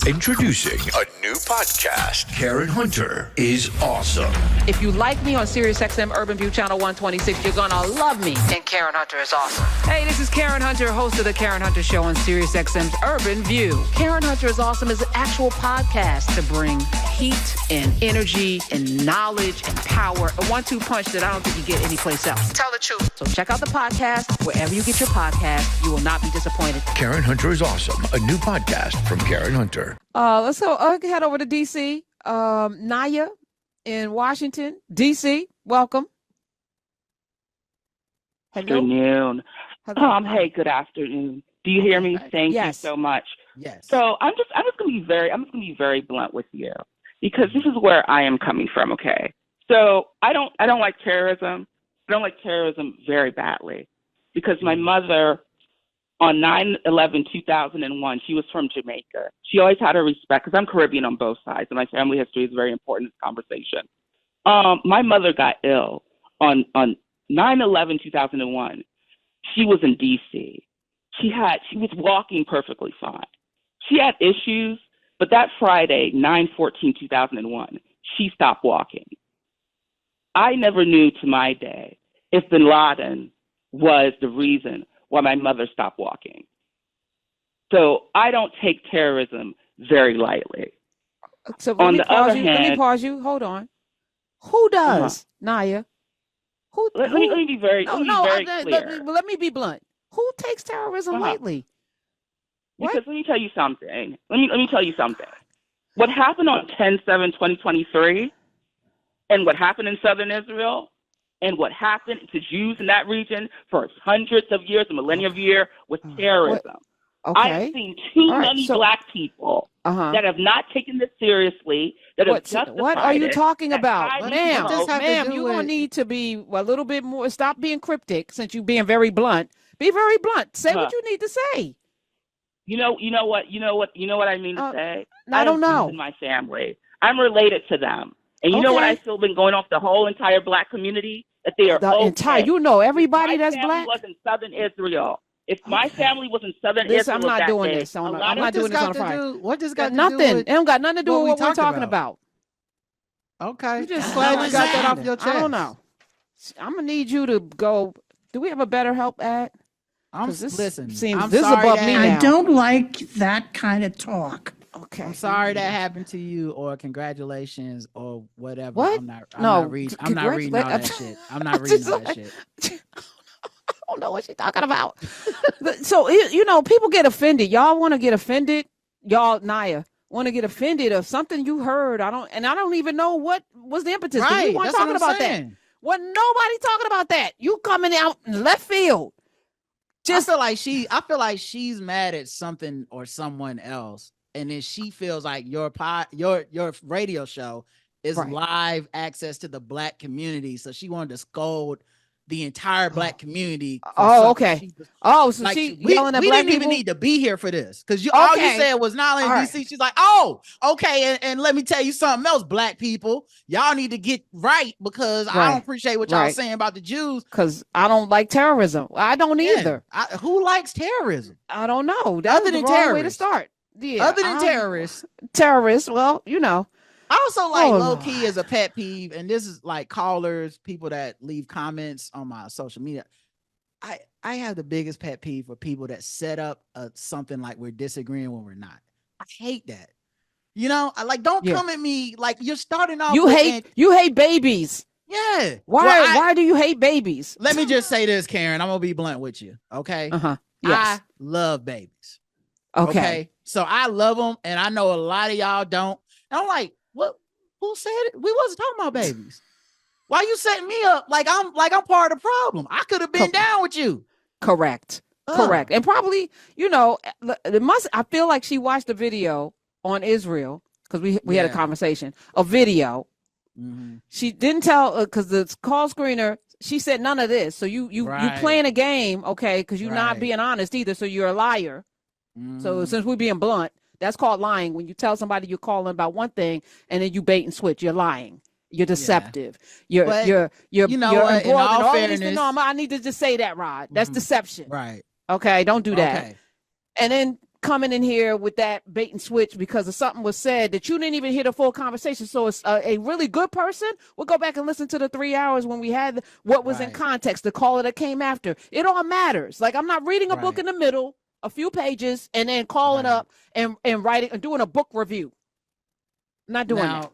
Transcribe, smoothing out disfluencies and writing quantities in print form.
Introducing a new podcast. Karen Hunter is awesome. If you like me on SiriusXM Urban View Channel 126, you're gonna love me. And Karen Hunter is awesome. Hey, this is Karen Hunter, host of the Karen Hunter Show on SiriusXM's Urban View. Karen Hunter is awesome is an actual podcast to bring heat and energy and knowledge and power. A 1-2 punch that I don't think you get anyplace else. Tell the truth. So check out the podcast wherever you get your podcast. You will not be disappointed. Karen Hunter is awesome. A new podcast from Karen Hunter. Let's go head over to DC. Naya in Washington, DC. Welcome. Hello. Good afternoon. Hello. Hey, good afternoon. Do you hear me? Thank you so much. Yes. So I'm just gonna be very blunt with you because this is where I am coming from. Okay. So I don't like terrorism. I don't like terrorism very badly because my mother on 9/11/2001, she was from Jamaica. She always had her respect because I'm Caribbean on both sides, and my family history is very important in this conversation. My mother got ill on 9/11/2001. She was in D.C. She was walking perfectly fine. She had issues, but that Friday, 9/14/2001, she stopped walking. I never knew to my day if bin Laden was the reason why my mother stopped walking. So I don't take terrorism very lightly. So let me pause you. Hold on. Who does, Naya? Let me be very clear. Let me be blunt. Who takes terrorism lightly? Because let me tell you something. Let me tell you something. What happened on 10/7/2023 and what happened in southern Israel and what happened to Jews in that region for hundreds of years, a millennia of years, was terrorism. Okay. I've seen too many black people that have not taken this seriously, that have justified What are you talking about? Ma'am, you're going to need to be a little bit more, stop being cryptic since you're being very blunt. Be very blunt. Say what you need to say. You know what I mean to say? I don't know. In my family, I'm related to them. And you know what I feel been going off the whole entire black community? That they are entire, everybody that's black. Was in southern Israel. If my family was in southern Israel, I'm not doing this. I'm not doing this on Friday. What does got nothing? It don't got nothing to do with what we're talking about. Okay, you just glad you got that off your chest. I don't know. I'm gonna need you to go. Do we have a better help ad? Listen, this is above me now. I don't like that kind of talk. Okay. I'm sorry that happened to you, or congratulations, or whatever. What? I'm not reading all that shit. I'm not reading all that shit. I don't know what she's talking about. So, people get offended. Y'all want to get offended? Y'all, Naya, want to get offended of something you heard. I don't even know what was the impetus. Right. You weren't talking about that. Wasn't nobody talking about that. You coming out in left field. I feel like she's mad at something or someone else. And then she feels like your radio show is live access to the black community. So she wanted to scold the entire black community. Oh, okay. So she yelling at black people? We didn't even need to be here for this. Because all you said was not in DC. She's like, oh, okay. And let me tell you something else, black people. Y'all need to get right because I don't appreciate what y'all saying about the Jews. Because I don't like terrorism. I don't either. Who likes terrorism? I don't know. That's the wrong way to start. Yeah, other than terrorists, well, I also like low key as a pet peeve, and this is like callers, people that leave comments on my social media. I have the biggest pet peeve for people that set up something like we're disagreeing when we're not. I hate that. Don't come at me like you're starting off. You hate babies. Yeah. Why do you hate babies? Let me just say this, Karen. I'm gonna be blunt with you. Okay. Yes. I love babies. Okay. So I love them, and I know a lot of y'all don't. And I'm like, what? Who said it? We wasn't talking about babies. Why you setting me up like I'm part of the problem? I could have been down with you. Correct. And probably, I feel like she watched a video on Israel because we had a conversation. A video. Mm-hmm. She didn't tell because the call screener. She said none of this. So you playing a game, okay? Because you're not being honest either. So you're a liar. So since we're being blunt, that's called lying. When you tell somebody you're calling about one thing and then you bait and switch, you're lying. You're deceptive. You're in all fairness, I need to just say that, Rod. That's deception. Right. Okay, don't do that. Okay. And then coming in here with that bait and switch because of something was said that you didn't even hear the full conversation. So it's a really good person. We'll go back and listen to the 3 hours when we had what was in context, the caller that came after. It all matters. Like, I'm not reading a book in the middle, a few pages, and then calling up and writing and doing a book review. I'm not doing that.